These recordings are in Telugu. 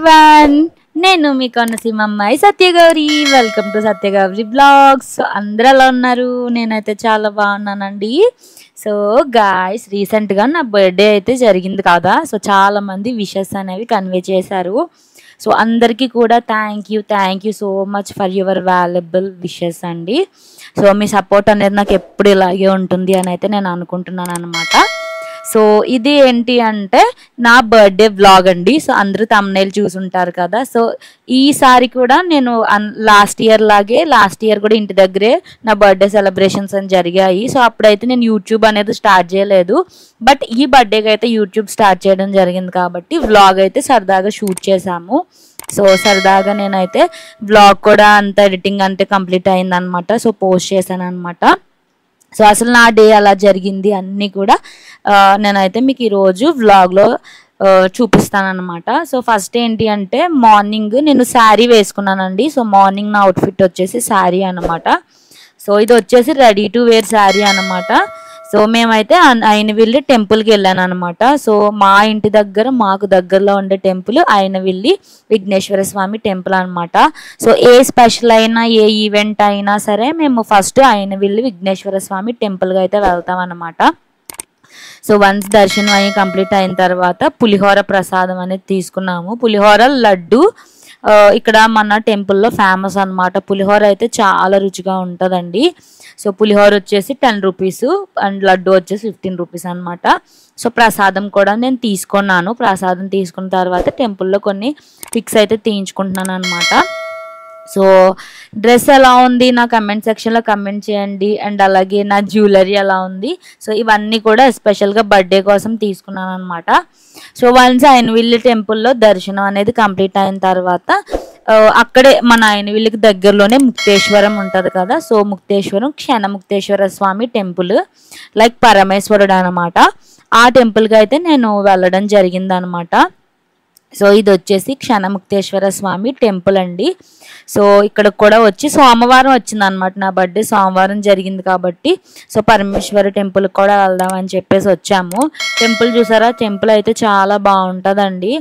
ఎవ్రీవన్, నేను మీ కొనసీమమ్మాయి Satyagowri. Welcome to Satyagowri blogs. So అందరూ ఎలా ఉన్నారు? నేనైతే చాలా బాగున్నానండి. సో గాయ్స్, రీసెంట్గా నా బర్త్డే అయితే జరిగింది కదా. సో చాలామంది విషెస్ అనేవి కన్వే చేశారు. సో అందరికీ కూడా thank you so much for your valuable wishes అండి. సో మీ సపోర్ట్ అనేది నాకు ఎప్పుడు ఇలాగే ఉంటుంది అని అయితే నేను అనుకుంటున్నాను అనమాట. సో ఇది ఏంటి అంటే నా బర్త్డే వ్లాగ్ అండి. సో అందరూ thumbnail చూసుంటారు కదా. సో ఈసారి కూడా నేను లాస్ట్ ఇయర్ కూడా ఇంటి దగ్గరే నా బర్త్డే సెలబ్రేషన్స్ అని జరిగాయి. సో అప్పుడైతే నేను యూట్యూబ్ అనేది స్టార్ట్ చేయలేదు. బట్ ఈ బర్త్డేకి అయితే యూట్యూబ్ స్టార్ట్ చేయడం జరిగింది కాబట్టి వ్లాగ్ అయితే సరదాగా షూట్ చేశాము. సో సరదాగా నేనైతే వ్లాగ్ కూడా అంత ఎడిటింగ్ అంటే కంప్లీట్ అయిందనమాట. సో పోస్ట్ చేశాను అనమాట. సో అసలు నా డే అలా జరిగింది అన్నీ కూడా నేనైతే మీకు ఈరోజు వ్లాగ్లో చూపిస్తానమాట. సో ఫస్ట్ ఏంటి అంటే మార్నింగ్ నేను శారీ వేసుకున్నానండి. సో మార్నింగ్ నా అవుట్ఫిట్ వచ్చేసి శారీ అనమాట. సో ఇది వచ్చేసి రెడీ టు వేర్ శారీ అనమాట. సో మేమైతే అయినవిల్లి టెంపుల్కి వెళ్ళాను అనమాట. సో మా ఇంటి దగ్గర మాకు దగ్గరలో ఉండే టెంపుల్ అయినవిల్లి విఘ్నేశ్వర స్వామి టెంపుల్ అనమాట. సో ఏ స్పెషల్ అయినా ఏ ఈవెంట్ అయినా సరే మేము ఫస్ట్ అయినవిల్లి విఘ్నేశ్వర స్వామి టెంపుల్కి అయితే వెళ్తాం అనమాట. సో వన్స్ దర్శనం అయ్యి కంప్లీట్ అయిన తర్వాత పులిహోర ప్రసాదం అనేది తీసుకున్నాము. పులిహోర లడ్డు ఇక్కడ మన టెంపుల్లో ఫేమస్ అనమాట. పులిహోర అయితే చాలా రుచిగా ఉంటుందండి. సో పులిహోర వచ్చేసి 10 రూపీస్ అండ్ లడ్డు వచ్చేసి 15 రూపీస్ అనమాట. సో ప్రసాదం కూడా నేను తీసుకున్నాను. ప్రసాదం తీసుకున్న తర్వాత టెంపుల్లో కొన్ని పిక్స్ అయితే తీయించుకుంటున్నాను అనమాట. సో డ్రెస్ ఎలా ఉంది నా కమెంట్ సెక్షన్లో కమెంట్ చేయండి. అండ్ అలాగే నా జ్యువెలరీ ఎలా ఉంది. సో ఇవన్నీ కూడా ఎస్పెషల్గా బర్త్డే కోసం తీసుకున్నాను అనమాట. సో వన్స్ అయినవిల్లి టెంపుల్లో దర్శనం అనేది కంప్లీట్ అయిన తర్వాత అక్కడే మన అయినవిల్లికి దగ్గరలోనే ముక్తేశ్వరం ఉంటుంది కదా. సో ముక్తేశ్వరం క్షణముక్తేశ్వర స్వామి టెంపుల్ లైక్ పరమేశ్వరుడు అనమాట. ఆ టెంపుల్కి అయితే నేను వెళ్ళడం జరిగిందనమాట. సో ఇది వచ్చేసి క్షణముక్తేశ్వర స్వామి టెంపుల్ అండి. సో ఇక్కడ కూడా వచ్చి సోమవారం వచ్చింది అనమాట. నా బర్త్డే సోమవారం జరిగింది కాబట్టి సో పరమేశ్వర టెంపుల్కి కూడా వెళ్దాం అని చెప్పేసి వచ్చాము. టెంపుల్ చూసారా, టెంపుల్ అయితే చాలా బాగుంటుందండి.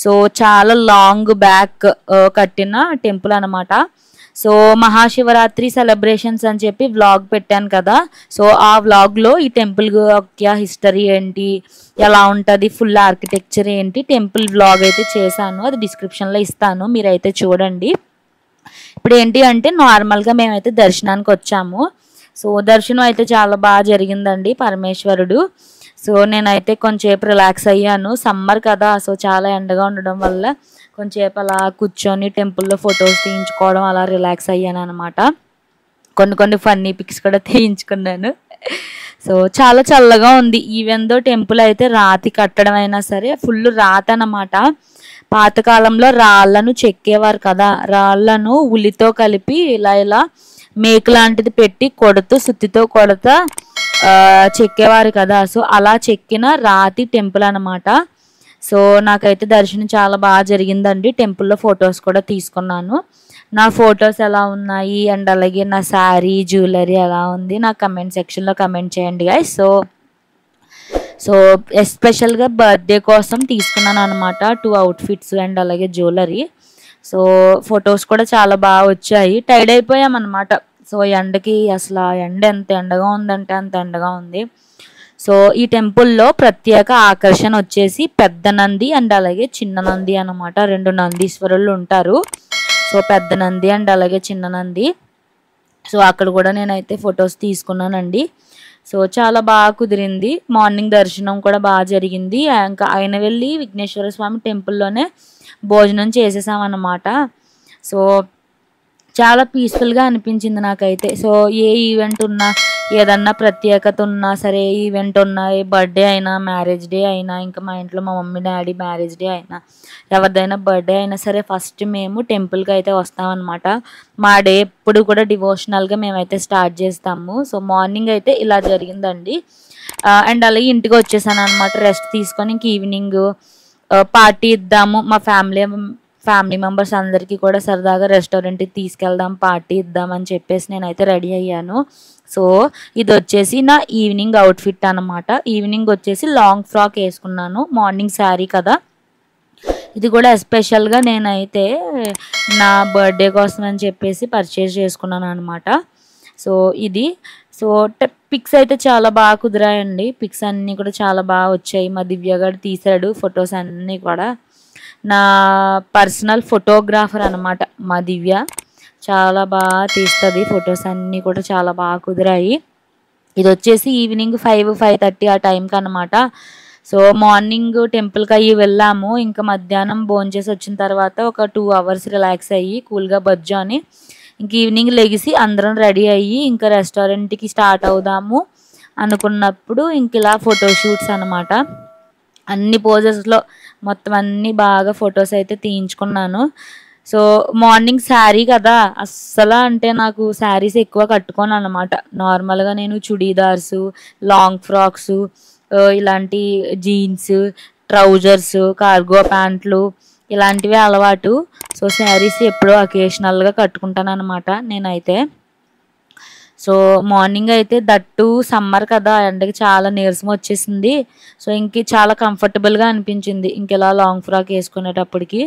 సో చాలా లాంగ్ బ్యాక్ కట్టిన టెంపుల్ అనమాట. సో మహాశివరాత్రి సెలబ్రేషన్స్ అని చెప్పి వ్లాగ్ పెట్టాను కదా. సో ఆ వ్లాగ్లో ఈ టెంపుల్ యొక్క హిస్టరీ ఏంటి, ఎలా ఉంటుంది, ఫుల్ ఆర్కిటెక్చర్ ఏంటి, టెంపుల్ వ్లాగ్ అయితే చేశాను. అది డిస్క్రిప్షన్లో ఇస్తాను, మీరైతే చూడండి. ఇప్పుడు ఏంటి అంటే నార్మల్గా మేమైతే దర్శనానికి వచ్చాము. సో దర్శనం అయితే చాలా బాగా జరిగిందండి పరమేశ్వరుడు. సో నేనైతే కొంచెంసేపు రిలాక్స్ అయ్యాను. సమ్మర్ కదా, సో చాలా ఎండగా ఉండడం వల్ల కొంచెంసేపు అలా కూర్చొని టెంపుల్లో ఫొటోస్ తీయించుకోవడం అలా రిలాక్స్ అయ్యాను అనమాట. కొన్ని ఫన్నీ పిక్స్ కూడా తీయించుకున్నాను. సో చాలా చల్లగా ఉంది. ఈవెన్ దో టెంపుల్ అయితే రాతి కట్టడం అయినా సరే ఫుల్ రాతి అన్నమాట. పాతకాలంలో రాళ్లను చెక్కేవారు కదా, రాళ్లను ఉలితో కలిపి ఇలా మేకు లాంటిది పెట్టి సుత్తితో కొడతా చెక్కేవారు కదా. సో అలా చెక్కిన రాతి టెంపుల్ అనమాట. సో నాకైతే దర్శనం చాలా బాగా జరిగిందండి. టెంపుల్లో ఫొటోస్ కూడా తీసుకున్నాను. నా ఫొటోస్ ఎలా ఉన్నాయి అండ్ అలాగే నా శారీ జ్యువెలరీ ఎలా ఉంది నా కమెంట్ సెక్షన్లో కమెంట్ చేయండి గైస్. సో ఎస్పెషల్గా బర్త్డే కోసం తీసుకున్నాను అనమాట 2 అవుట్ఫిట్స్ అండ్ అలాగే జ్యువెలరీ. సో ఫొటోస్ కూడా చాలా బాగా వచ్చాయి. టైర్డ్ అయిపోయామన్నమాట. సో ఎండకి అసలు ఎండ ఎంత ఎండగా ఉందంటే అంత ఎండగా ఉంది. సో ఈ టెంపుల్లో ప్రత్యేక ఆకర్షణ వచ్చేసి పెద్ద నంది అండ్ అలాగే చిన్న నంది అనమాట. 2 నందీశ్వరులు ఉంటారు. సో పెద్ద నంది అండ్ అలాగే చిన్న నంది. సో అక్కడ కూడా నేనైతే ఫొటోస్ తీసుకున్నానండి. సో చాలా బాగా కుదిరింది. మార్నింగ్ దర్శనం కూడా బాగా జరిగింది. ఇంకా అయినవిల్లి విఘ్నేశ్వర స్వామి టెంపుల్లోనే భోజనం చేసేసామన్నమాట. సో చాలా పీస్ఫుల్గా అనిపించింది నాకైతే. సో ఏ ఈవెంట్ ఉన్నా, ఏదన్నా ప్రత్యేకత ఉన్నా సరే, ఈవెంట్ ఉన్నా, ఏ బర్త్డే అయినా, మ్యారేజ్ డే అయినా, ఇంకా మా ఇంట్లో మా మమ్మీ డాడీ మ్యారేజ్ డే అయినా, ఎవరిదైనా బర్త్డే అయినా సరే ఫస్ట్ మేము టెంపుల్కి అయితే వస్తామన్నమాట. మా డే ఎప్పుడు కూడా డివోషనల్గా మేమైతే స్టార్ట్ చేస్తాము. సో మార్నింగ్ అయితే ఇలా జరిగిందండి. అండ్ అలాగే ఇంటికి వచ్చేసాను అనమాట రెస్ట్ తీసుకొని. ఇంక ఈవినింగ్ పార్టీ ఇద్దాము, మా ఫ్యామిలీ మెంబర్స్ అందరికీ కూడా సరదాగా రెస్టారెంట్కి తీసుకెళ్దాం, పార్టీ ఇద్దామని చెప్పేసి నేనైతే రెడీ అయ్యాను. సో ఇది వచ్చేసి నా ఈవినింగ్ అవుట్ఫిట్ అనమాట. ఈవినింగ్ వచ్చేసి లాంగ్ ఫ్రాక్ వేసుకున్నాను. మార్నింగ్ శారీ కదా, ఇది కూడా ఎస్పెషల్గా నేనైతే నా బర్త్డే కోసం అని చెప్పేసి పర్చేస్ చేసుకున్నాను అనమాట. సో ఇది సో పిక్స్ అయితే చాలా బాగా కుదిరాయండి. పిక్స్ అన్నీ కూడా చాలా బాగా వచ్చాయి. మా దివ్య గారు తీశాడు ఫొటోస్ అన్నీ కూడా. నా పర్సనల్ ఫోటోగ్రాఫర్ అనమాట మా దివ్య. చాలా బాగా తీస్తుంది ఫొటోస్ అన్నీ కూడా చాలా బాగా కుదిరాయి. ఇది వచ్చేసి ఈవినింగ్ 5-5:30 ఆ టైంకి అనమాట. సో మార్నింగ్ టెంపుల్కి అయ్యి వెళ్ళాము. ఇంకా మధ్యాహ్నం భోంచేసి వచ్చిన తర్వాత ఒక 2 అవర్స్ రిలాక్స్ అయ్యి కూల్గా బజ్జు అని ఇంక ఈవినింగ్ లెగిసి అందరం రెడీ అయ్యి ఇంకా రెస్టారెంట్కి స్టార్ట్ అవుదాము అనుకున్నప్పుడు ఇంక ఇలా ఫోటోషూట్స్ అనమాట. అన్ని పోజెస్లో మొత్తం అన్నీ బాగా ఫొటోస్ అయితే తీయించుకున్నాను. సో మార్నింగ్ శారీ కదా, అస్సలు అంటే నాకు శారీస్ ఎక్కువ కట్టుకోను అనమాట. నార్మల్గా నేను చుడీదార్సు, లాంగ్ ఫ్రాక్సు, ఇలాంటి జీన్స్, ట్రౌజర్స్, కార్గో ప్యాంట్లు ఇలాంటివి అలవాటు. సో శారీస్ ఎప్పుడో అకేషనల్గా కట్టుకుంటాను అనమాట నేనైతే. సో మార్నింగ్ అయితే దట్టు సమ్మర్ కదా, ఎండకి చాలా నీరసం వచ్చేసింది. సో ఇంక చాలా కంఫర్టబుల్గా అనిపించింది ఇంకెలా లాంగ్ ఫ్రాక్ వేసుకునేటప్పటికి.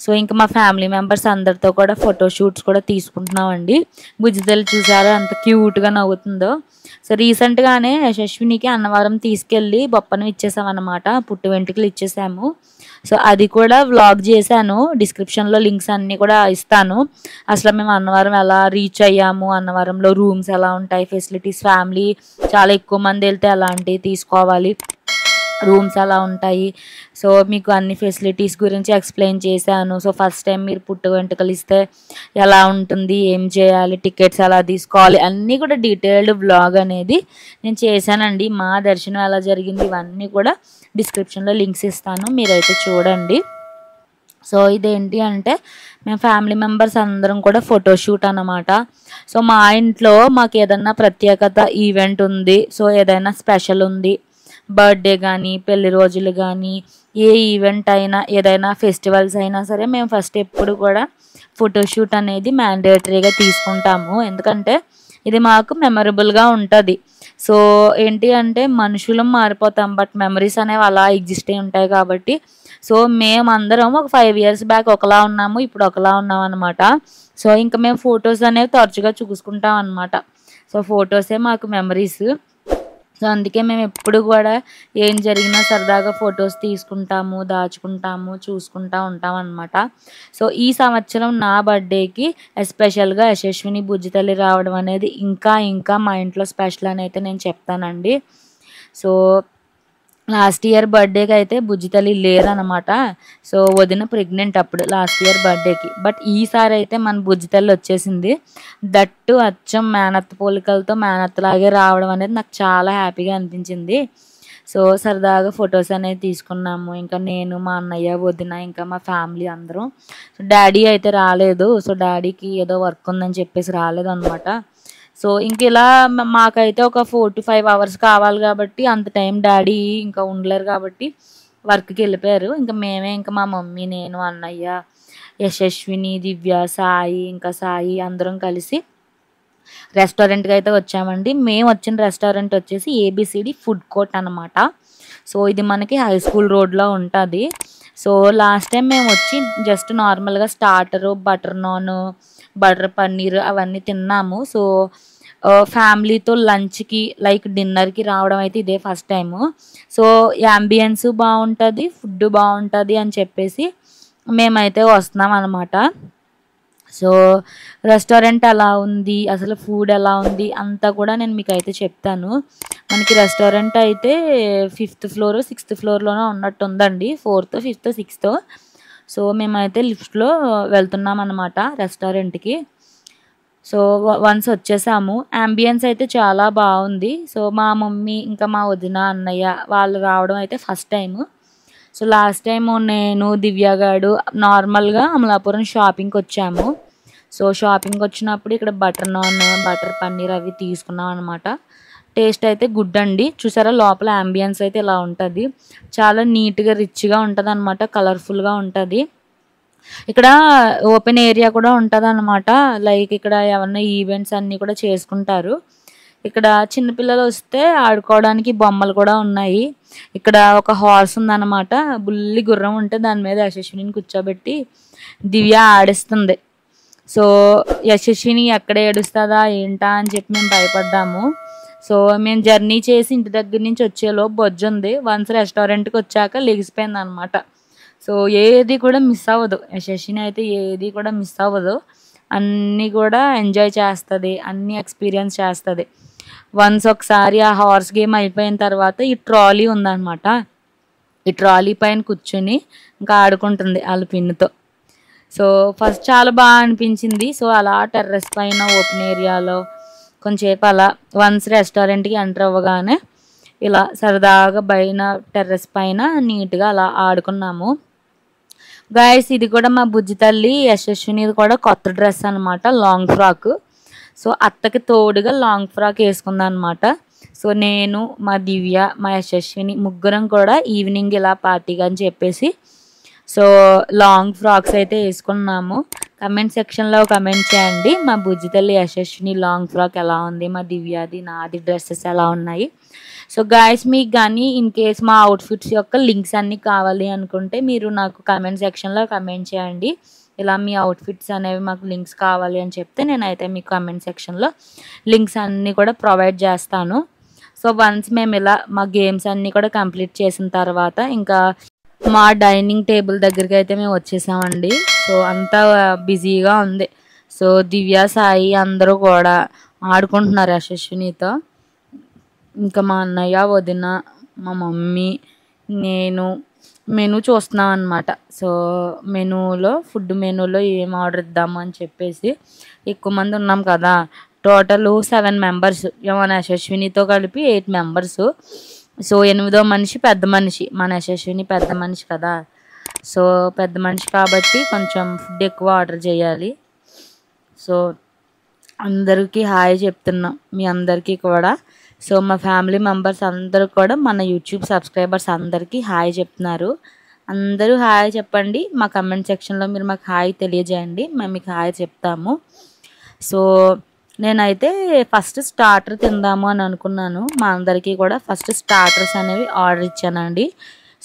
సో ఇంకా మా ఫ్యామిలీ మెంబర్స్ అందరితో కూడా ఫోటోషూట్స్ కూడా తీసుకుంటున్నామండి. బుజ్జితల్లి చూసారా ఎంత క్యూట్గా నవ్వుతుందో. సో రీసెంట్గానే యశస్వినికి అన్నవరం తీసుకెళ్ళి బొప్పను ఇచ్చేసామన్నమాట, పుట్టు వెంట్రుకలు ఇచ్చేసాము. సో అది కూడా వ్లాగ్ చేశాను, డిస్క్రిప్షన్లో లింక్స్ అన్నీ కూడా ఇస్తాను. అసలు మేము అన్నవరం ఎలా రీచ్ అయ్యాము, అన్నవరంలో రూమ్స్ ఎలా ఉంటాయి, ఫెసిలిటీస్, ఫ్యామిలీ చాలా ఎక్కువ మంది వెళ్తే ఎలాంటివి తీసుకోవాలి, రూమ్స్ ఎలా ఉంటాయి, సో మీకు అన్ని ఫెసిలిటీస్ గురించి ఎక్స్ప్లెయిన్ చేశాను. సో ఫస్ట్ టైం మీరు పుట్టు వెంట్రుకలు ఇస్తే ఎలా ఉంటుంది, ఏం చేయాలి, టికెట్స్ ఎలా తీసుకోవాలి, అన్నీ కూడా డీటెయిల్డ్ వ్లాగ్ అనేది నేను చేశానండి. మా దర్శనం ఎలా జరిగింది ఇవన్నీ కూడా డిస్క్రిప్షన్లో లింక్స్ ఇస్తాను, మీరైతే చూడండి. సో ఇదేంటి అంటే మేము ఫ్యామిలీ మెంబర్స్ అందరం కూడా ఫోటోషూట్ అన్నమాట. సో మా ఇంట్లో మాకు ఏదన్నా ప్రత్యేకత ఈవెంట్ ఉంది, సో ఏదైనా స్పెషల్ ఉంది, బర్త్డే కానీ పెళ్లి రోజులు కానీ ఏ ఈవెంట్ అయినా ఏదైనా ఫెస్టివల్స్ అయినా సరే మేము ఫస్ట్ ఎప్పుడు కూడా ఫోటోషూట్ అనేది మ్యాండేటరీగా తీసుకుంటాము. ఎందుకంటే ఇది మాకు మెమరబుల్గా ఉంటుంది. సో ఏంటి అంటే మనుషులం మారిపోతాం, బట్ మెమరీస్ అనేవి అలా ఎగ్జిస్ట్ అయి ఉంటాయి కాబట్టి. సో మేమందరం ఒక 5 years బ్యాక్ ఒకలా ఉన్నాము, ఇప్పుడు ఒకలా ఉన్నాం అనమాట. సో ఇంకా మేము ఫొటోస్ అనేవి తరచుగా చూసుకుంటాం అనమాట. సో ఫొటోసే మాకు మెమరీస్. సో అందుకే మేము ఎప్పుడు కూడా ఏం జరిగినా సరదాగా ఫొటోస్ తీసుకుంటాము, దాచుకుంటాము, చూసుకుంటూ ఉంటాం అనమాట. సో ఈ సంవత్సరం నా బర్త్డేకి ఎస్పెషల్గా యశస్విని బుజ్జితల్లి రావడం అనేది ఇంకా మా ఇంట్లో స్పెషల్ అని అయితే నేను చెప్తానండి. సో లాస్ట్ ఇయర్ బర్త్డేకి అయితే బుజ్జితల్లి లేరనమాట. సో వదిన ప్రెగ్నెంట్ అప్పుడు లాస్ట్ ఇయర్ బర్త్డేకి. బట్ ఈసారి అయితే మన బుజ్జితల్లి వచ్చేసింది, దట్టు అచ్చం మేనత్త పోలికలతో మేనత్తలాగే రావడం అనేది నాకు చాలా హ్యాపీగా అనిపించింది. సో సరదాగా ఫొటోస్ అనేది తీసుకున్నాము. ఇంకా నేను, మా అన్నయ్య, వదిన, ఇంకా మా ఫ్యామిలీ అందరం. సో డాడీ అయితే రాలేదు, సో డాడీకి ఏదో వర్క్ ఉందని చెప్పేసి రాలేదు అనమాట. సో ఇంక ఇలా మాకైతే ఒక 4 to 5 hours కావాలి కాబట్టి అంత టైం డాడీ ఇంకా ఉండలేరు కాబట్టి వర్క్కి వెళ్ళిపోయారు. ఇంకా మేమే, ఇంకా మా మమ్మీ, నేను, అన్నయ్య, యశస్విని, దివ్య, సాయి అందరం కలిసి రెస్టారెంట్కి అయితే వచ్చామండి. మేము వచ్చిన రెస్టారెంట్ వచ్చేసి ABCD ఫుడ్ కోర్ట్ అనమాట. సో ఇది మనకి హై స్కూల్ రోడ్లో ఉంటుంది. సో లాస్ట్ టైం మేము వచ్చి జస్ట్ నార్మల్గా starter, butter non, butter paneer అవన్నీ తిన్నాము. సో ఫ్యామిలీతో లంచ్కి లైక్ డిన్నర్కి రావడం అయితే ఇదే ఫస్ట్ టైము. సో యాంబియన్స్ బాగుంటుంది, ఫుడ్ బాగుంటుంది అని చెప్పేసి మేమైతే వస్తున్నాం అనమాట. సో రెస్టారెంట్ ఎలా ఉంది, అసలు ఫుడ్ ఎలా ఉంది అంతా కూడా నేను మీకు అయితే చెప్తాను. మనకి రెస్టారెంట్ అయితే 5th floor 6th floorలోనే ఉన్నట్టు ఉందండి, 4th 5th 6th. సో మేమైతే లిఫ్ట్లో వెళ్తున్నాం అనమాట రెస్టారెంట్కి. సో వన్స్ వచ్చేసాము. యాంబియన్స్ అయితే చాలా బాగుంది. సో మా మమ్మీ, ఇంకా మా వదిన, అన్నయ్య వాళ్ళు రావడం అయితే first time. So last time నేను, దివ్యగాడు నార్మల్గా అమలాపురం షాపింగ్కి వచ్చాము. సో షాపింగ్కి వచ్చినప్పుడు ఇక్కడ బటర్ నాన్, బటర్ పన్నీర్ అవి తీసుకున్నాం అనమాట. టేస్ట్ అయితే గుడ్ అండి. చూసారా లోపల యాంబియన్స్ అయితే ఇలా ఉంటుంది, చాలా నీట్గా రిచ్గా ఉంటుంది అనమాట, కలర్ఫుల్గా ఉంటుంది. ఇక్కడ ఓపెన్ ఏరియా కూడా ఉంటుంది అనమాట. లైక్ ఇక్కడ ఏమన్నా ఈవెంట్స్ అన్నీ కూడా చేసుకుంటారు. ఇక్కడ చిన్నపిల్లలు వస్తే ఆడుకోవడానికి బొమ్మలు కూడా ఉన్నాయి. ఇక్కడ ఒక హార్స్ ఉందన్నమాట. బుల్లి గుర్రం ఉంటే దాని మీద యశస్విని కూర్చోబెట్టి దివ్య ఆడిస్తుంది. సో యశస్విని ఎక్కడ ఏడుస్తుందా ఏంటా అని చెప్పి మేము భయపడ్డాము. సో మేము జర్నీ చేసి ఇంటి దగ్గర నుంచి వచ్చేలోపు బొజ్జు ఉంది. వన్స్ రెస్టారెంట్కి వచ్చాక లెగిసిపోయింది అనమాట. సో ఏది కూడా మిస్ అవ్వదు. యశస్విని అయితే ఏది కూడా మిస్ అవ్వదు. అన్నీ కూడా ఎంజాయ్ చేస్తుంది, అన్నీ ఎక్స్పీరియన్స్ చేస్తుంది. వన్స్ ఒకసారి ఆ హార్స్ గేమ్ అయిపోయిన తర్వాత ఈ ట్రాలీ ఉందన్నమాట. ఈ ట్రాలీ పైన కూర్చుని ఇంకా ఆడుకుంటుంది వాళ్ళ పిన్నుతో. సో ఫస్ట్ చాలా బాగా అనిపించింది. సో అలా టెర్రస్ పైన ఓపెన్ ఏరియాలో కొంచెంసేపు అలా వన్స్ రెస్టారెంట్కి ఎంటర్ అవ్వగానే ఇలా సరదాగా పైన టెర్రస్ పైన నీట్గా అలా ఆడుకున్నాము. గాయస్ ఇది కూడా మా బుజ్జి తల్లి యశస్వినిది కూడా కొత్త డ్రెస్ అనమాట, లాంగ్ ఫ్రాక్. సో అత్తకి తోడుగా లాంగ్ ఫ్రాక్ వేసుకుందాం అనమాట. సో నేను, మా దివ్య, మా యశస్విని ముగ్గురం కూడా ఈవినింగ్ ఇలా పార్టీగా అని చెప్పేసి సో లాంగ్ ఫ్రాక్స్ అయితే వేసుకున్నాము. కమెంట్ సెక్షన్లో కమెంట్ చేయండి మా బుజ్జి తల్లి యశస్విని లాంగ్ ఫ్రాక్ ఎలా ఉంది, మా దివ్యాది నాది డ్రెస్సెస్ ఎలా ఉన్నాయి. సో గాయస్ మీకు కానీ ఇన్ కేస్ మా అవుట్ఫిట్స్ యొక్క లింక్స్ అన్నీ కావాలి అనుకుంటే మీరు నాకు కమెంట్ సెక్షన్లో కమెంట్ చేయండి. ఇలా మీ అవుట్ఫిట్స్ అనేవి మాకు లింక్స్ కావాలి అని చెప్తే నేనైతే మీకు కమెంట్ సెక్షన్లో లింక్స్ అన్నీ కూడా ప్రొవైడ్ చేస్తాను. సో వన్స్ మేము ఇలా మా గేమ్స్ అన్నీ కూడా కంప్లీట్ చేసిన తర్వాత ఇంకా మా డైనింగ్ టేబుల్ దగ్గరికి అయితే మేము వచ్చేసామండి. సో అంతా బిజీగా ఉంది. సో దివ్య, సాయి అందరూ కూడా ఆడుకుంటున్నారు యశస్వినితో. ఇంకా మా అన్నయ్య, వదిన, మా మమ్మీ, నేను మెనూ చూస్తున్నాం అనమాట. సో ఫుడ్ మెనూలో ఏం ఆర్డర్ ఇద్దాము అని చెప్పేసి ఎక్కువ మంది ఉన్నాం కదా, టోటల్ 7 మెంబర్స్, మన యశస్వినితో కలిపి 8 మెంబర్స్. సో 8వ మనిషి పెద్ద మనిషి, మన యశస్విని పెద్ద మనిషి కదా. సో పెద్ద మనిషి కాబట్టి కొంచెం ఫుడ్ ఎక్కువ ఆర్డర్ చేయాలి. సో అందరికీ హాయ్ చెప్తున్నాం, మీ అందరికీ కూడా. సో మా ఫ్యామిలీ మెంబర్స్ అందరూ కూడా మన యూట్యూబ్ సబ్స్క్రైబర్స్ అందరికీ హాయ్ చెప్తున్నారు. అందరూ హాయ్ చెప్పండి. మా కమెంట్ సెక్షన్లో మీరు మాకు హాయ్ తెలియజేయండి, మేము మీకు హాయ్ చెప్తాము. సో నేనైతే ఫస్ట్ స్టార్టర్ తిందాము అని అనుకున్నాను. మా అందరికీ కూడా ఫస్ట్ స్టార్టర్స్ అనేవి ఆర్డర్ ఇచ్చానండి.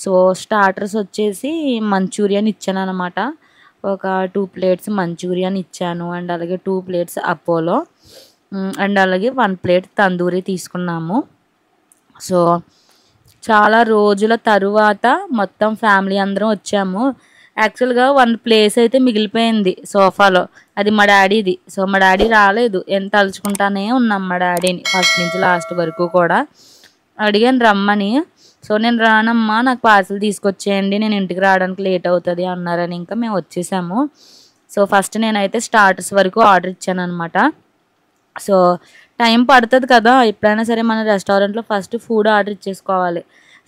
సో స్టార్టర్స్ వచ్చేసి మంచూరియన్ ఇచ్చాను అనమాట. ఒక 2 ప్లేట్స్ మంచూరియన్ ఇచ్చాను అండ్ అలాగే 2 ప్లేట్స్ అపోలో అండ్ అలాగే 1 ప్లేట్ తందూరి తీసుకున్నాము. సో చాలా రోజుల తరువాత మొత్తం ఫ్యామిలీ అందరం వచ్చాము. యాక్చువల్గా 1 ప్లేస్ అయితే మిగిలిపోయింది సోఫాలో, అది మా డాడీది. సో మా డాడీ రాలేదు. ఎంత తలుచుకుంటానే ఉన్నాం మా డాడీని ఫస్ట్ నుంచి లాస్ట్ వరకు కూడా. అడిగాను రమ్మని. సో నేను రానమ్మా, నాకు పార్సల్ తీసుకొచ్చేయండి, నేను ఇంటికి రావడానికి లేట్ అవుతుంది అన్నారని ఇంకా మేము వచ్చేసాము. సో ఫస్ట్ నేనైతే స్టార్టర్స్ వరకు ఆర్డర్ ఇచ్చాను అనమాట. సో టైం పడుతుంది కదా, ఎప్పుడైనా సరే మన రెస్టారెంట్లో ఫస్ట్ ఫుడ్ ఆర్డర్ ఇచ్చేసుకోవాలి.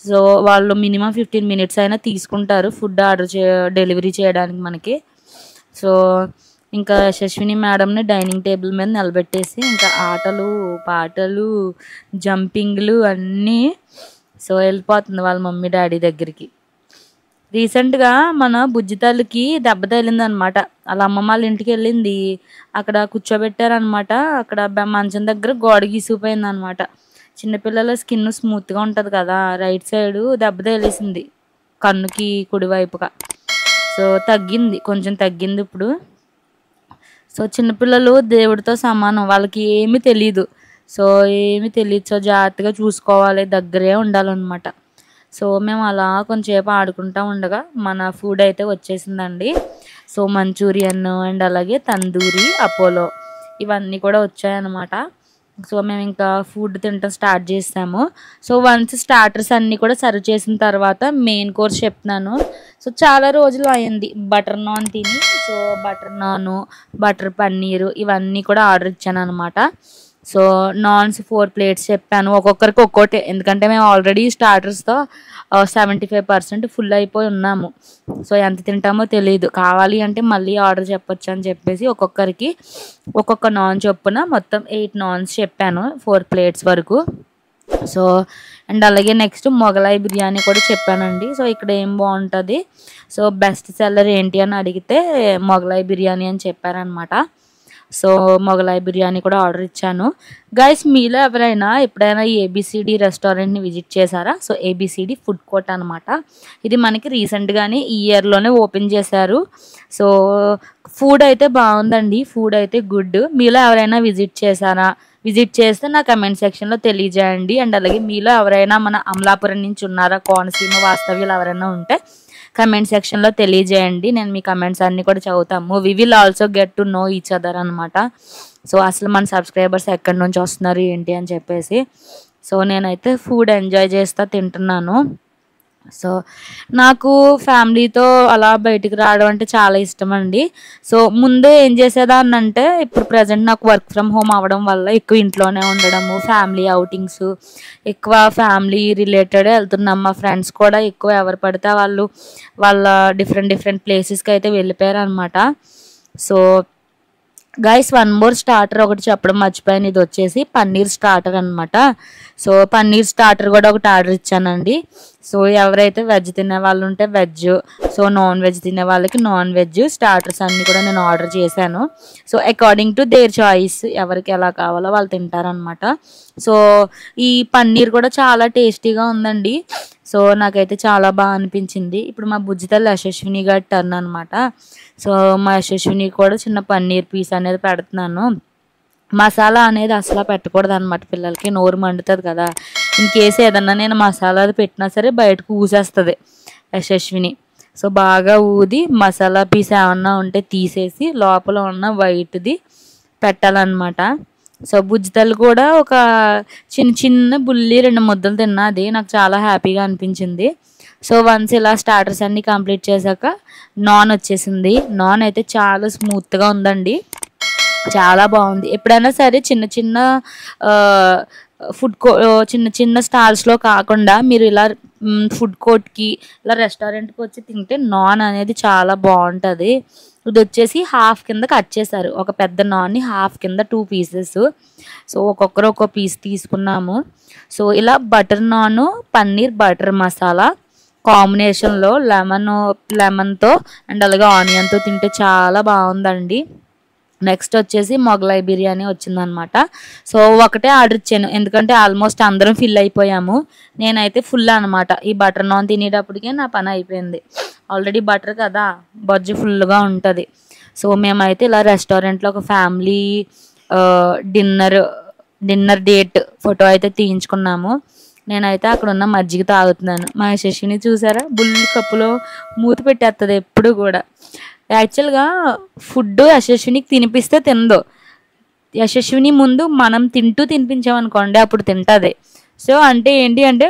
సో వాళ్ళు మినిమం 15 మినిట్స్ అయినా తీసుకుంటారు ఫుడ్ డెలివరీ చేయడానికి మనకి. సో ఇంకా యశస్విని మేడంని డైనింగ్ టేబుల్ మీద నిలబెట్టేసి ఇంకా ఆటలు పాటలు జంపింగ్లు అన్నీ. సో వెళ్ళిపోతుంది వాళ్ళ మమ్మీ డాడీ దగ్గరికి. రీసెంట్గా మన బుజ్జి తల్లికి దెబ్బ తగిలిందనమాట. వాళ్ళ అమ్మమ్మ వాళ్ళ ఇంటికి వెళ్ళింది, అక్కడ కూర్చోబెట్టారనమాట. అక్కడ మంచం దగ్గర గోడ గీసిపోయింది అనమాట. చిన్నపిల్లల స్కిన్ స్మూత్గా ఉంటుంది కదా, రైట్ సైడు దెబ్బ తగిలేసింది కన్నుకి కుడివైపుగా. సో తగ్గింది, కొంచెం తగ్గింది ఇప్పుడు. సో చిన్నపిల్లలు దేవుడితో సమానం, వాళ్ళకి ఏమీ తెలీదు. సో ఏమీ తెలియదు. సో జాగ్రత్తగా చూసుకోవాలి, దగ్గరే ఉండాలన్నమాట. సో మేము అలా కొంచెంసేపు ఆడుకుంటూ ఉండగా మన ఫుడ్ అయితే వచ్చేసిందండి. సో మంచూరియన్ అండ్ అలాగే తందూరి, అపోలో ఇవన్నీ కూడా వచ్చాయన్నమాట. సో మేము ఇంకా ఫుడ్ తినటం స్టార్ట్ చేసాము. సో వన్స్ స్టార్టర్స్ అన్నీ కూడా సర్వ్ చేసిన తర్వాత మెయిన్ కోర్స్ చెప్తున్నాను. సో చాలా రోజులు అయింది బటర్ నాన్ తిని. సో బటర్ నాను, బటర్ పన్నీరు ఇవన్నీ కూడా ఆర్డర్ ఇచ్చాను అనమాట. సో నాన్స్ 4 ప్లేట్స్ చెప్పాను, ఒక్కొక్కరికి ఒక్కోటే. ఎందుకంటే మేము ఆల్రెడీ స్టార్టర్స్తో 75% ఫుల్ అయిపోయి ఉన్నాము. సో ఎంత తింటామో తెలియదు, కావాలి అంటే మళ్ళీ ఆర్డర్ చెప్పొచ్చు అని చెప్పేసి ఒక్కొక్కరికి ఒక్కొక్క నాన్ చొప్పున మొత్తం 8 నాన్స్ చెప్పాను, 4 ప్లేట్స్ వరకు. సో అండ్ అలాగే నెక్స్ట్ మొగలాయి బిర్యానీ కూడా చెప్పానండి. సో ఇక్కడ ఏం బాగుంటుంది, సో బెస్ట్ సెల్లర్ ఏంటి అని అడిగితే మొగలాయి బిర్యానీ అని చెప్పారనమాట. సో మొగలాయి బిర్యానీ కూడా ఆర్డర్ ఇచ్చాను. గైస్ మీలో ఎవరైనా ఎప్పుడైనా ఈ ఏబిసిడి రెస్టారెంట్ని విజిట్ చేశారా? సో ఏబిసిడి ఫుడ్ కోర్ట్ అనమాట. ఇది మనకి రీసెంట్గానే ఈ ఇయర్లోనే ఓపెన్ చేశారు. సో ఫుడ్ అయితే బాగుందండి, ఫుడ్ అయితే గుడ్. మీలో ఎవరైనా విజిట్ చేశారా? విజిట్ చేస్తే నా కమెంట్ సెక్షన్లో తెలియజేయండి. అండ్ అలాగే మీలో ఎవరైనా మన అమలాపురం నుంచి ఉన్నారా, కోనసీమ వాస్తవ్యులు ఎవరైనా ఉంటే కమెంట్ సెక్షన్లో తెలియజేయండి. నేను మీ కమెంట్స్ అన్నీ కూడా చదువుతాము. We will also get to know each other అనమాట. సో అసలు మన సబ్స్క్రైబర్స్ ఎక్కడి నుంచి వస్తున్నారు ఏంటి అని చెప్పేసి. సో నేనైతే ఫుడ్ ఎంజాయ్ చేస్తా తింటున్నాను. సో నాకు ఫ్యామిలీతో అలా బయటికి రావడం అంటే చాలా ఇష్టం అండి. సో ముందే ఏం చేసేదాన్ని అంటే, ఇప్పుడు ప్రజెంట్ నాకు వర్క్ ఫ్రమ్ హోమ్ అవ్వడం వల్ల ఎక్కువ ఇంట్లోనే ఉండడము, ఫ్యామిలీ అవుటింగ్స్ ఎక్కువ ఫ్యామిలీ రిలేటెడ్ వెళ్తున్నాం. మా ఫ్రెండ్స్ కూడా ఎక్కువ ఎవరు పడితే వాళ్ళు వాళ్ళ డిఫరెంట్ ప్లేసెస్కి అయితే వెళ్ళిపోయారు అనమాట. So guys one more starter ఒకటి చెప్పడం మర్చిపోయాను. ఇది వచ్చేసి పన్నీర్ స్టార్టర్ అనమాట. సో పన్నీర్ స్టార్టర్ కూడా ఒకటి ఆర్డర్ ఇచ్చానండి. సో ఎవరైతే వెజ్ తినే వాళ్ళు ఉంటే వెజ్, సో నాన్ వెజ్ తినే వాళ్ళకి నాన్ వెజ్ స్టార్టర్స్ అన్నీ కూడా నేను ఆర్డర్ చేశాను. So according to their choice, ఎవరికి ఎలా కావాలో వాళ్ళు తింటారనమాట. సో ఈ పన్నీర్ కూడా చాలా టేస్టీగా ఉందండి. సో నాకైతే చాలా బాగా అనిపించింది. ఇప్పుడు మా బుజ్జితల్లి యశస్విని గారి టర్న్ అనమాట. సో మా యశస్విని కూడా చిన్న పన్నీర్ పీస్ అనేది పెడుతున్నాను. మసాలా అనేది అసలు పెట్టకూడదు అనమాట, పిల్లలకి నోరు మండుతుంది కదా. ఇన్ కేసు ఏదన్నా నేను మసాలా పెట్టినా సరే బయటకు ఊసేస్తుంది యశస్విని. సో బాగా ఊది మసాలా పీస్ ఏమన్నా ఉంటే తీసేసి లోపల ఉన్న వైట్ది పెట్టాలన్నమాట. సో బుజ్జితల్లి కూడా ఒక చిన్న బుల్లి 2 ముద్దలు తిన్నది. నాకు చాలా హ్యాపీగా అనిపించింది. సో వన్స్ ఇలా స్టార్టర్స్ అన్నీ కంప్లీట్ చేశాక నాన్ వచ్చేసింది. నాన్ అయితే చాలా స్మూత్గా ఉందండి, చాలా బాగుంది. ఎప్పుడైనా సరే చిన్న చిన్న స్టాల్స్లో కాకుండా మీరు ఇలా ఫుడ్ కోర్ట్కి ఇలా రెస్టారెంట్కి వచ్చి తింటే నాన్ అనేది చాలా బాగుంటుంది. ఇది వచ్చేసి హాఫ్ కింద కట్ చేశారు. ఒక పెద్ద నాన్ని హాఫ్ కింద 2 పీసెస్. సో ఒక్కొక్కరు ఒక్కో పీస్ తీసుకున్నాము. సో ఇలా butter non paneer butter masala కాంబినేషన్లో లెమన్తో అండ్ అలాగే ఆనియన్తో తింటే చాలా బాగుందండి. నెక్స్ట్ వచ్చేసి మొగలాయి బిర్యానీ వచ్చిందనమాట. సో ఒకటే ఆర్డర్ ఇచ్చాను, ఎందుకంటే ఆల్మోస్ట్ అందరం ఫిల్ అయిపోయాము. నేనైతే ఫుల్ అనమాట. ఈ బటర్ నాన్ తినేటప్పటికే నా పని అయిపోయింది. ఆల్రెడీ బటర్ కదా, బజ్జు ఫుల్గా ఉంటుంది. సో మేమైతే ఇలా రెస్టారెంట్లో ఒక ఫ్యామిలీ డిన్నర్ డేట్ ఫోటో అయితే తీయించుకున్నాము. నేనైతే అక్కడ ఉన్న మజ్జిగ తాగుతున్నాను. మా యశస్విని చూసారా, బుల్లి కప్పులో మూత పెట్టేస్తుంది ఎప్పుడు కూడా. యాక్చువల్గా ఫుడ్ యశస్వినికి తినిపిస్తే తినదు. యశస్విని ముందు మనం తినిపించామనుకోండి అప్పుడు తింటుంది. సో అంటే ఏంటి అంటే,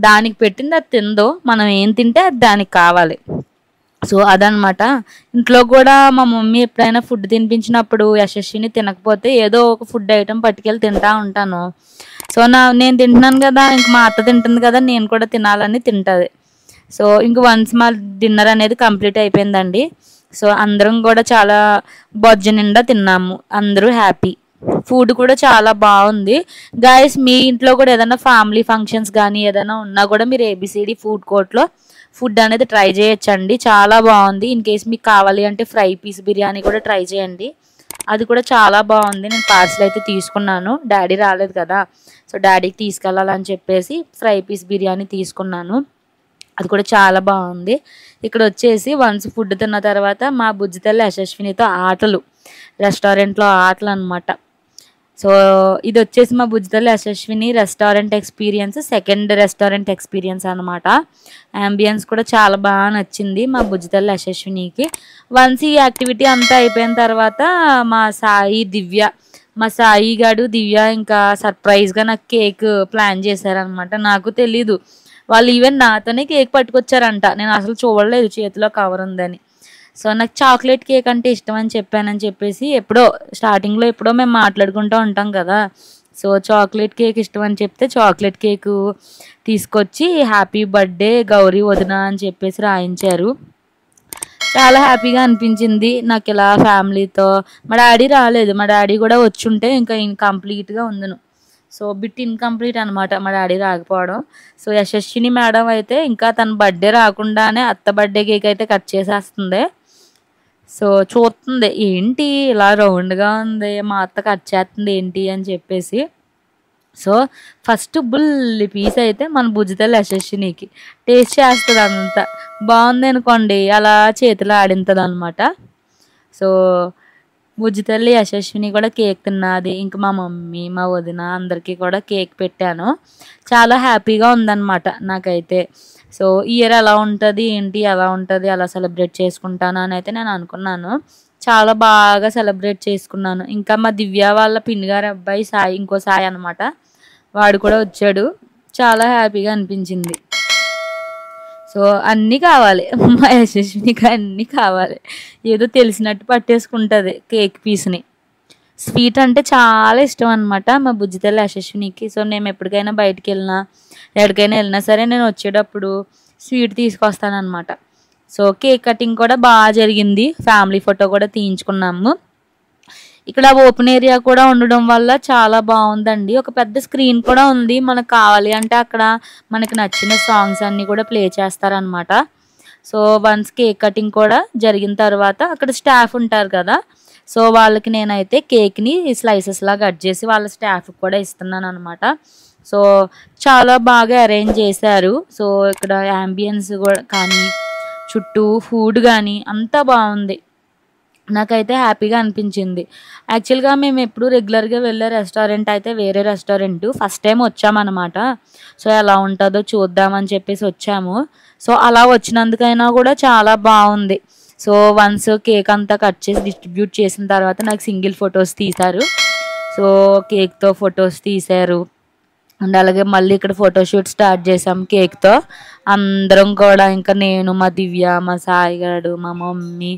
దానికి పెట్టింది అది తిందో, మనం ఏం తింటే అది దానికి కావాలి. సో అదనమాట. ఇంట్లో కూడా మా మమ్మీ ఎప్పుడైనా ఫుడ్ తినిపించినప్పుడు యశస్విని తినకపోతే ఏదో ఒక ఫుడ్ ఐటెం పట్టుకెళ్ళి తింటా ఉంటాను. సో నేను తింటున్నాను కదా, ఇంక మా అత్త తింటుంది కదా, నేను కూడా తినాలని తింటుంది. సో ఇంక వన్స్ మా డిన్నర్ అనేది కంప్లీట్ అయిపోయిందండి. సో అందరం కూడా చాలా బొజ్జ నిండా తిన్నాము, అందరూ హ్యాపీ. ఫుడ్ కూడా చాలా బాగుంది. గైస్ మీ ఇంట్లో కూడా ఏదైనా ఫ్యామిలీ ఫంక్షన్స్ కానీ ఏదైనా ఉన్నా కూడా మీరు ఏబిసిడి ఫుడ్ కోర్ట్లో ఫుడ్ అనేది ట్రై చేయొచ్చండి, చాలా బాగుంది. ఇన్ కేస్ మీకు కావాలి అంటే ఫ్రై పీస్ బిర్యానీ కూడా ట్రై చేయండి, అది కూడా చాలా బాగుంది. నేను పార్సల్ అయితే తీసుకున్నాను, డాడీ రాలేదు కదా, సో డాడీకి తీసుకెళ్ళాలని చెప్పేసి ఫ్రై పీస్ బిర్యానీ తీసుకున్నాను, అది కూడా చాలా బాగుంది. ఇక్కడ వచ్చేసి వన్స్ ఫుడ్ తిన్న తర్వాత మా బుజ్జితల్లి యశస్వినితో ఆటలు, రెస్టారెంట్లో ఆటలు అనమాట. సో ఇది వచ్చేసి మా బుజ్జితల్లి Yashaswini restaurant experience, second restaurant experience అనమాట. అంబియన్స్ కూడా చాలా బాగా నచ్చింది మా బుజ్జితల్లి యశస్వినికి. వన్స్ ఈ యాక్టివిటీ అంతా అయిపోయిన తర్వాత మా సాయి గాడు దివ్య ఇంకా సర్ప్రైజ్గా నాకు కేక్ ప్లాన్ చేశారనమాట. నాకు తెలీదు, వాళ్ళు ఈవెన్ నాతోనే కేక్ పట్టుకొచ్చారంట, నేను అసలు చూడలేదు చేతిలో కవర్ ఉందని. సో నాకు చాక్లెట్ కేక్ అంటే ఇష్టం అని చెప్పేసి స్టార్టింగ్లో ఎప్పుడో మేము మాట్లాడుకుంటూ ఉంటాం కదా, సో చాక్లెట్ కేక్ ఇష్టం అని చెప్తే చాక్లెట్ కేకు తీసుకొచ్చి హ్యాపీ బర్త్డే గౌరీ వదిన అని చెప్పేసి రాయించారు. చాలా హ్యాపీగా అనిపించింది నాకు ఇలా ఫ్యామిలీతో. మా డాడీ రాలేదు, మా డాడీ కూడా వచ్చుంటే ఇంకా ఇన్కంప్లీట్గా ఉందను. సో బిట్ ఇన్కంప్లీట్ అనమాట మా డాడీ రాకపోవడం. సో యశస్విని మేడం అయితే ఇంకా తన బర్త్డే రాకుండానే అత్త బర్త్డే కేక్ అయితే కట్ చేసేస్తుంది. సో చూస్తుంది, ఏంటి ఇలా రౌండ్గా ఉంది, మా అత్త కట్ చేస్తుంది ఏంటి అని చెప్పేసి. సో ఫస్ట్ బుల్లి పీస్ అయితే మన బుజ్జితల్లి యశస్వినికి టేస్ట్ చేస్తుంది. అంతా బాగుంది అనుకోండి, అలా చేతిలో ఆడింతుంది అనమాట. సో బుజ్జితల్లి యశస్విని కూడా కేక్ తిన్నది. ఇంకా మా మమ్మీ, మా వదిన అందరికీ కూడా కేక్ పెట్టాను. చాలా హ్యాపీగా ఉందన్నమాట నాకైతే. సో ఇయర్ ఎలా ఉంటుంది ఏంటి, ఎలా ఉంటుంది, ఎలా సెలబ్రేట్ చేసుకుంటాను అని అయితే నేను అనుకున్నాను. చాలా బాగా సెలబ్రేట్ చేసుకున్నాను. ఇంకా మా దివ్య వాళ్ళ పిన్ని గారి అబ్బాయి సాయి, ఇంకో సాయి అనమాట, వాడు కూడా వచ్చాడు. చాలా హ్యాపీగా అనిపించింది. సో అన్నీ కావాలి మా యశస్వినికి, అన్నీ కావాలి. ఏదో తెలిసినట్టు పట్టేసుకుంటుంది కేక్ పీస్ని. స్వీట్ అంటే చాలా ఇష్టం అనమాట మా బుజ్జితల్లి యశస్వినికి. సో నేను ఎప్పటికైనా బయటికి వెళ్ళినా, ఎక్కడికైనా వెళ్ళినా సరే నేను వచ్చేటప్పుడు స్వీట్ తీసుకొస్తానమాట. సో కేక్ కటింగ్ కూడా బాగా జరిగింది. ఫ్యామిలీ ఫోటో కూడా తీయించుకున్నాము. ఇక్కడ ఓపెన్ ఏరియా కూడా ఉండడం వల్ల చాలా బాగుందండి. ఒక పెద్ద స్క్రీన్ కూడా ఉంది. మనకు కావాలి అంటే అక్కడ మనకి నచ్చిన సాంగ్స్ అన్నీ కూడా ప్లే చేస్తారనమాట. సో వన్స్ కేక్ కటింగ్ కూడా జరిగిన తర్వాత అక్కడ స్టాఫ్ ఉంటారు కదా, సో వాళ్ళకి నేనైతే కేక్ని స్లైసెస్లా కట్ చేసి వాళ్ళ స్టాఫ్కి కూడా ఇస్తున్నాను అనమాట. సో చాలా బాగా అరేంజ్ చేశారు. సో ఇక్కడ యాంబియన్స్ కూడా కానీ, చుట్టూ ఫుడ్ కానీ అంతా బాగుంది. నాకైతే హ్యాపీగా అనిపించింది. యాక్చువల్గా మేము ఎప్పుడు రెగ్యులర్గా వెళ్ళే రెస్టారెంట్ అయితే వేరే రెస్టారెంట్, ఫస్ట్ టైం వచ్చామన్నమాట. సో ఎలా ఉంటుందో చూద్దామని చెప్పేసి వచ్చాము. సో అలా వచ్చినందుకైనా కూడా చాలా బాగుంది. సో వన్స్ కేక్ అంతా కట్ చేసి డిస్ట్రిబ్యూట్ చేసిన తర్వాత నాకు సింగిల్ ఫొటోస్ తీశారు. సో కేక్తో ఫొటోస్ తీశారు. అండ్ అలాగే మళ్ళీ ఇక్కడ ఫోటోషూట్ స్టార్ట్ చేసాం కేక్తో. అందరం కూడా, ఇంకా నేను, మా దివ్య, మా సాయిగాడు, మా మమ్మీ,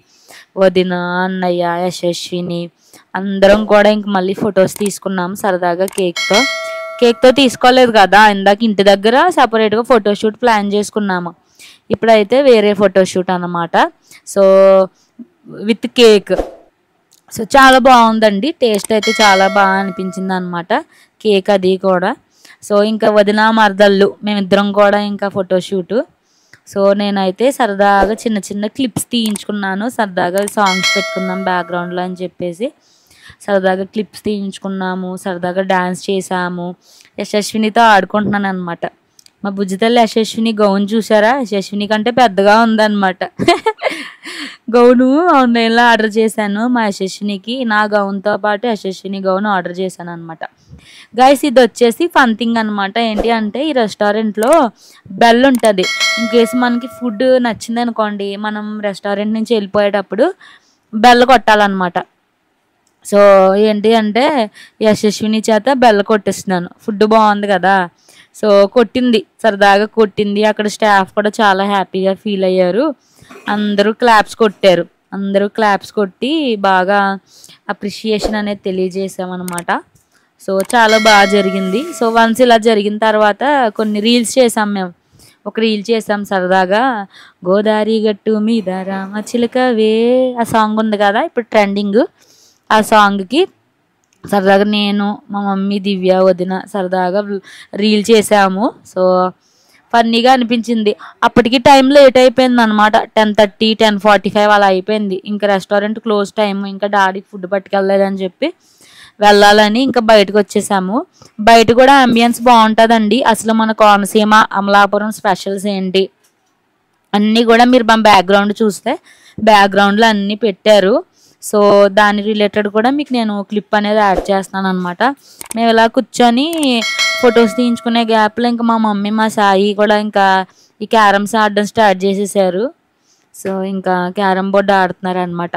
వదిన, అన్నయ్య, యశస్విని అందరం కూడా ఇంక మళ్ళీ ఫొటోస్ తీసుకున్నాం సరదాగా కేక్తో తీసుకోలేదు కదా, ఇందాక ఇంటి దగ్గర సపరేట్గా ఫోటోషూట్ ప్లాన్ చేసుకున్నాము. ఇప్పుడైతే వేరే ఫోటోషూట్ అన్నమాట. So with cake. సో చాలా బాగుందండి, టేస్ట్ అయితే చాలా బాగా అనిపించింది అనమాట కేక్ అది కూడా. సో ఇంకా వదిన మరదళ్ళు మేమిద్దరం కూడా ఇంకా ఫోటోషూటు. సో నేనైతే సరదాగా చిన్న చిన్న క్లిప్స్ తీయించుకున్నాను. సరదాగా సాంగ్స్ పెట్టుకుందాం బ్యాక్గ్రౌండ్లో అని చెప్పేసి సరదాగా క్లిప్స్ తీయించుకున్నాము. సరదాగా డ్యాన్స్ చేసాము. యశస్వినితో ఆడుకుంటున్నాను అనమాట. మా బుజ్జితల్లి యశస్విని గౌన్ చూసారా, యశస్విని కంటే పెద్దగా ఉందన్నమాట. గౌను ఆన్లైన్లో ఆర్డర్ చేశాను మా యశస్వినికి. నా గౌన్తో పాటు యశస్విని గౌన్ ఆర్డర్ చేశాను అనమాట. గైస్ ఇది వచ్చేసి ఫన్ థింగ్ అనమాట. ఏంటి అంటే ఈ రెస్టారెంట్లో బెల్ ఉంటుంది. ఇన్ కేసు మనకి ఫుడ్ నచ్చింది అనుకోండి, మనం రెస్టారెంట్ నుంచి వెళ్ళిపోయేటప్పుడు బెల్ కొట్టాలన్నమాట. సో ఏంటి అంటే యశస్విని చేత బెల్ కొట్టిస్తున్నాను. ఫుడ్ బాగుంది కదా, సో కొట్టింది, సరదాగా కొట్టింది. అక్కడ స్టాఫ్ కూడా చాలా హ్యాపీగా ఫీల్ అయ్యారు. అందరూ క్లాప్స్ కొట్టారు. అందరూ క్లాప్స్ కొట్టి బాగా అప్రిషియేషన్ అనేది తెలియజేసామన్నమాట. సో చాలా బాగా జరిగింది. సో వన్స్ ఇలా జరిగిన తర్వాత కొన్ని రీల్స్ చేసాం మేము. ఒక రీల్ చేసాం సరదాగా, గోదావరి గట్టు మీద రామ చిలకవే ఆ సాంగ్ ఉంది కదా ఇప్పుడు ట్రెండింగ్. ఆ సాంగ్కి సరదాగా నేను, మా మమ్మీ, దివ్య, వదిన సరదాగా రీల్ చేసాము. సో ఫన్నీగా అనిపించింది. అప్పటికి టైం లేట్ అయిపోయింది అనమాట. 10:30, 10:45 అలా అయిపోయింది. ఇంకా రెస్టారెంట్ క్లోజ్ టైం, ఇంకా డాడీ ఫుడ్ పట్టుకెళ్ళలేదని చెప్పి వెళ్ళాలని ఇంకా బయటకు వచ్చేసాము. బయట కూడా అంబియన్స్ బాగుంటుందండి. అసలు మన కోనసీమ అమలాపురం స్పెషల్స్ ఏంటి అన్నీ కూడా మీరు మా బ్యాక్గ్రౌండ్ చూస్తే బ్యాక్గ్రౌండ్లో అన్నీ పెట్టారు. సో దాని రిలేటెడ్ కూడా మీకు నేను క్లిప్ అనేది యాడ్ చేస్తాను అనమాట. మేము ఇలా కూర్చొని ఫొటోస్ తీయించుకునే గ్యాప్లో ఇంకా మా మమ్మీ, మా సాయి కూడా ఇంకా ఈ క్యారమ్స్ ఆడడం స్టార్ట్ చేసేసారు. సో ఇంకా క్యారమ్ బోర్డ్ ఆడుతున్నారు అనమాట.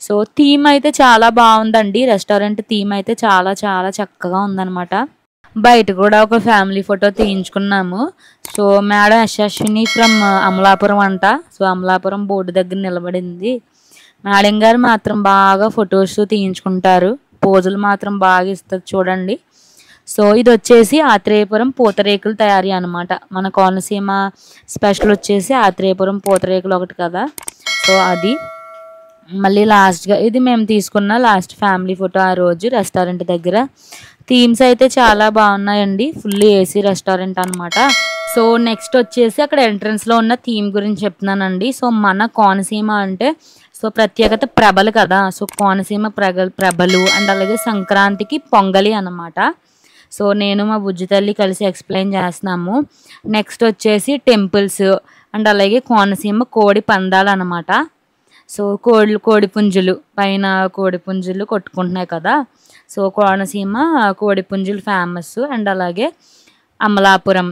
సో థీమ్ అయితే చాలా బాగుందండి. రెస్టారెంట్ థీమ్ అయితే చాలా చాలా చక్కగా ఉందన్నమాట. బయట కూడా ఒక ఫ్యామిలీ ఫోటో తీయించుకున్నాము. So madam Yashaswini from Amalapuram అంట. సో అమలాపురం బోర్డు దగ్గర నిలబడింది. మేడం గారు మాత్రం బాగా ఫొటోస్ తీయించుకుంటారు. పోజులు మాత్రం బాగా ఇస్తారు చూడండి. సో ఇది వచ్చేసి ఆత్రేయపురం పూతరేకులు తయారీ అనమాట. మన కోనసీమ స్పెషల్ వచ్చేసి ఆత్రేయపురం పూతరేకులు ఒకటి కదా, సో అది. మళ్ళీ లాస్ట్గా ఇది మేము తీసుకున్న లాస్ట్ ఫ్యామిలీ ఫోటో ఆ రోజు రెస్టారెంట్ దగ్గర. థీమ్స్ అయితే చాలా బాగున్నాయండి. ఫుల్లీ ఏసీ రెస్టారెంట్ అనమాట. సో నెక్స్ట్ వచ్చేసి అక్కడ ఎంట్రన్స్లో ఉన్న థీమ్ గురించి చెప్తున్నానండి. సో మన కోనసీమ అంటే సో ప్రత్యేకత ప్రభలు కదా, సో కోనసీమ ప్రభలు అండ్ అలాగే సంక్రాంతికి పొంగలి అన్నమాట. సో నేను మా బుజ్జి తల్లి కలిసి ఎక్స్ప్లెయిన్ చేస్తున్నాము. నెక్స్ట్ వచ్చేసి టెంపుల్స్ అండ్ అలాగే కోనసీమ కోడి పందాలు అన్నమాట. సో కోడి పుంజులు పైన కోడి పుంజులు కొట్టుకుంటున్నాయి కదా, సో కోనసీమ కోడి పుంజులు ఫేమస్. అండ్ అలాగే అమలాపురం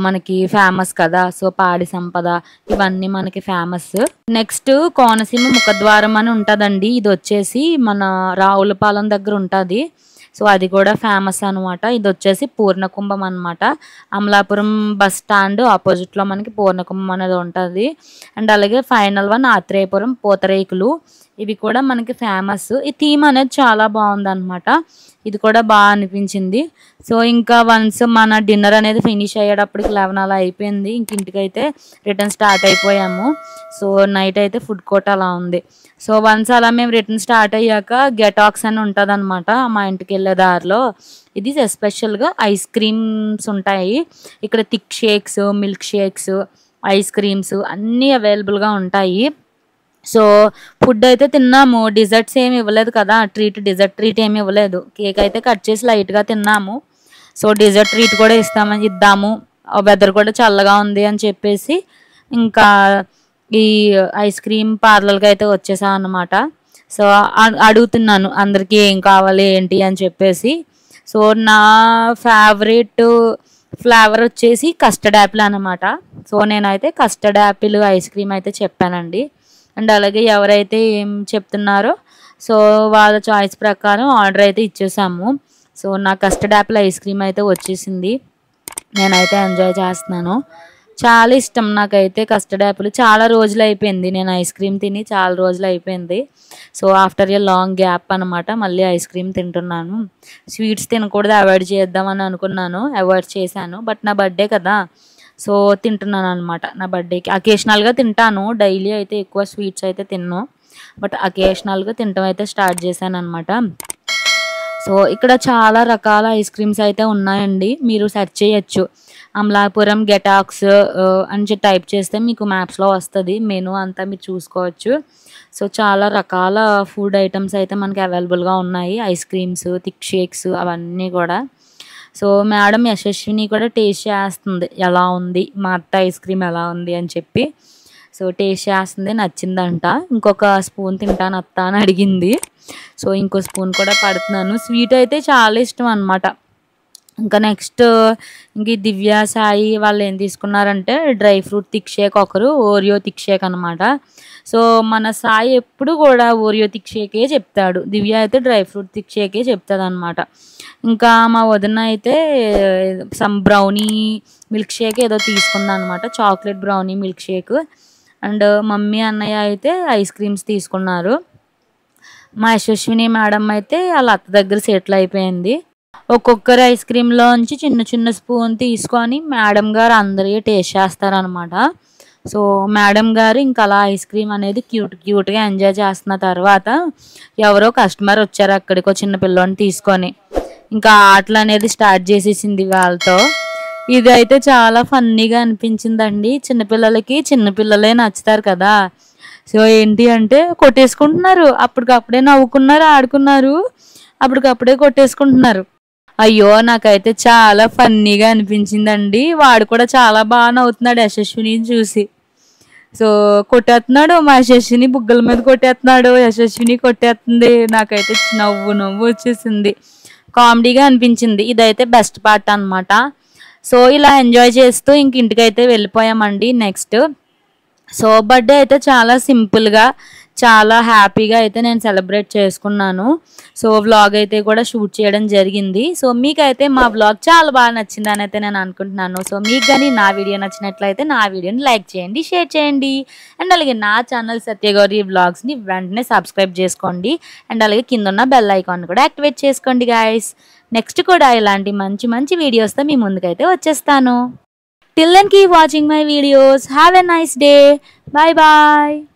మనకి ఫేమస్ కదా, సో పాడి సంపద ఇవన్నీ మనకి ఫేమస్. నెక్స్ట్ కోనసీమ ముఖద్వారం అని ఉంటుందండి. ఇది వచ్చేసి మన రావులపాలెం దగ్గర ఉంటుంది. సో అది కూడా ఫేమస్ అనమాట. ఇది వచ్చేసి పూర్ణకుంభం అనమాట. అమలాపురం బస్ స్టాండ్ ఆపోజిట్లో మనకి పూర్ణకుంభం అనేది ఉంటుంది. అండ్ అలాగే ఫైనల్ వన్ ఆత్రేయపురం పూతరేకులు, ఇవి కూడా మనకి ఫేమస్. ఈ థీమ్ అనేది చాలా బాగుంది అనమాట. ఇది కూడా బాగా అనిపించింది. సో ఇంకా వన్స్ మన డిన్నర్ అనేది ఫినిష్ అయ్యేటప్పటికి 11 అలా అయిపోయింది. ఇంక ఇంటికైతే రిటర్న్ స్టార్ట్ అయిపోయాము. సో నైట్ అయితే ఫుడ్ కోర్ట్ అలా ఉంది. సో వన్స్ అలా మేము రిటర్న్ స్టార్ట్ అయ్యాక గెటాక్స్ అని ఉంటుంది అనమాట మా ఇంటికి వెళ్ళే దారిలో. ఇది ఎస్పెషల్గా ఐస్ క్రీమ్స్ ఉంటాయి ఇక్కడ. Thick shakes, milk shakes, ice creams అన్నీ అవైలబుల్గా ఉంటాయి. సో ఫుడ్ అయితే తిన్నాము. డిజర్ట్స్ ఏమి ఇవ్వలేదు కదా, డిజర్ట్ ట్రీట్ ఏమి ఇవ్వలేదు. కేక్ అయితే కట్ చేసి లైట్గా తిన్నాము. సో డిజర్ట్ ట్రీట్ కూడా ఇద్దాము, వెదర్ కూడా చల్లగా ఉంది అని చెప్పేసి ఇంకా ఈ ఐస్ క్రీమ్ పార్లర్కి అయితే వచ్చేసాం అన్నమాట. సో అడుగుతున్నాను అందరికీ ఏం కావాలి ఏంటి అని చెప్పేసి. సో నా ఫేవరెట్ ఫ్లేవర్ వచ్చేసి కస్టర్డ్ యాపిల్ అనమాట. సో నేనైతే కస్టర్డ్ యాపిల్ ఐస్ క్రీమ్ అయితే చెప్పానండి. అండ్ అలాగే ఎవరైతే ఏం చెప్తున్నారో సో వాళ్ళ చాయిస్ ప్రకారం ఆర్డర్ అయితే ఇచ్చేసాము. సో నా కస్టర్డ్ యాపిల్ ఐస్ క్రీమ్ అయితే వచ్చేసింది. నేనైతే ఎంజాయ్ చేస్తున్నాను. చాలా ఇష్టం నాకైతే కస్టర్డ్ యాపిల్. చాలా రోజులు అయిపోయింది నేను ఐస్ క్రీమ్ తిని, చాలా రోజులు అయిపోయింది. So after a long gap అనమాట మళ్ళీ ఐస్ క్రీమ్ తింటున్నాను. స్వీట్స్ తినకూడదు, అవాయిడ్ చేద్దామని అనుకున్నాను, అవాయిడ్ చేశాను. బట్ నా బర్త్డే కదా, సో తింటున్నాను అనమాట. నా బర్త్డేకి అకేషనల్గా తింటాను, డైలీ అయితే ఎక్కువ స్వీట్స్ అయితే తిన్ను, బట్ అకేషనల్గా తినటం అయితే స్టార్ట్ చేశాను అనమాట. సో ఇక్కడ చాలా రకాల ఐస్ క్రీమ్స్ అయితే ఉన్నాయండి, మీరు సెర్చ్ చేయొచ్చు. అమలాపురం గెటాక్స్ అని టైప్ చేస్తే మీకు మ్యాప్స్లో వస్తుంది, మెనూ అంతా మీరు చూసుకోవచ్చు. సో చాలా రకాల ఫుడ్ ఐటమ్స్ అయితే మనకి అవైలబుల్గా ఉన్నాయి. ఐస్ క్రీమ్స్, థిక్ షేక్స్ అవన్నీ కూడా. సో మేడం యశస్విని కూడా టేస్ట్ చేస్తుంది ఎలా ఉంది, మా అత్త ఐస్ క్రీమ్ ఎలా ఉంది అని చెప్పి. సో టేస్ట్ చేస్తుంది, నచ్చిందంట. ఇంకొక స్పూన్ తింటాను అత్త అని అడిగింది. సో ఇంకో స్పూన్ కూడా పడుతున్నాను. స్వీట్ అయితే చాలా ఇష్టం అనమాట. ఇంకా నెక్స్ట్ ఇంక దివ్య సాయి వాళ్ళు ఏం తీసుకున్నారంటే డ్రై ఫ్రూట్ థిక్ షేక్, ఒకరు ఓరియో థిక్ షేక్ అనమాట. సో మన సాయి ఎప్పుడు కూడా ఓరియో థిక్ షేకే చెప్తాడు, దివ్య అయితే డ్రై ఫ్రూట్ థిక్ షేకే చెప్తుంది అనమాట. ఇంకా మా వదిన అయితే సమ్ బ్రౌనీ మిల్క్ షేక్ ఏదో తీసుకుందనమాట, chocolate brownie milkshake. And mummy అన్నయ్య అయితే ఐస్ క్రీమ్స్ తీసుకున్నారు. మా యశస్విని మేడం అయితే వాళ్ళ అత్త దగ్గర సెటిల్ అయిపోయింది. ఒక్కొక్కరు ఐస్ క్రీమ్లోంచి చిన్న చిన్న స్పూన్ తీసుకొని మేడం గారు అందరికీ టేస్ట్ చేస్తారనమాట. సో మేడం గారు ఇంకా అలా ఐస్ క్రీమ్ అనేది క్యూట్గా ఎంజాయ్ చేస్తున్న తర్వాత ఎవరో కస్టమర్ వచ్చారు అక్కడికి, చిన్న పిల్లని తీసుకొని ఇంకా ఆటలు అనేది స్టార్ట్ చేసేసింది వాళ్ళతో. ఇది అయితే చాలా ఫన్నీగా అనిపించిందండి. చిన్నపిల్లలే నచ్చుతారు కదా. సో ఏంటి అంటే కొట్టేసుకుంటున్నారు, అప్పటికప్పుడే నవ్వుకున్నారు, ఆడుకున్నారు, అప్పటికప్పుడే కొట్టేసుకుంటున్నారు. అయ్యో నాకైతే చాలా ఫన్నీగా అనిపించిందండి. వాడు కూడా చాలా బాగా నవ్వుతున్నాడు యశస్విని చూసి. సో కొట్టేస్తున్నాడు, మా యశస్విని బుగ్గల మీద కొట్టేస్తున్నాడు, యశస్విని కొట్టేస్తుంది. నాకైతే నవ్వు వచ్చేసింది, కామెడీగా అనిపించింది. ఇదైతే బెస్ట్ పార్ట్ అనమాట. సో ఇలా ఎంజాయ్ చేస్తూ ఇంక ఇంటికైతే వెళ్ళిపోయామండి. నెక్స్ట్ సో బర్త్డే అయితే చాలా సింపుల్గా చాలా హ్యాపీగా అయితే నేను సెలబ్రేట్ చేసుకున్నాను. సో వ్లాగ్ అయితే కూడా షూట్ చేయడం జరిగింది. సో మీకైతే మా వ్లాగ్ చాలా బాగా నచ్చిందని అయితే నేను అనుకుంటున్నాను. సో మీకు కానీ నా వీడియో నచ్చినట్లయితే నా వీడియోని లైక్ చేయండి, షేర్ చేయండి. అండ్ అలాగే నా ఛానల్ సత్యగౌరి వ్లాగ్స్ని వెంటనే సబ్స్క్రైబ్ చేసుకోండి. అండ్ అలాగే కింద ఉన్న బెల్ ఐకాన్ కూడా యాక్టివేట్ చేసుకోండి గాయస్. నెక్స్ట్ కూడా ఇలాంటి మంచి వీడియోస్తో మీ ముందుకైతే వచ్చేస్తాను. Till then keep watching my videos. Have a nice day. Bye bye.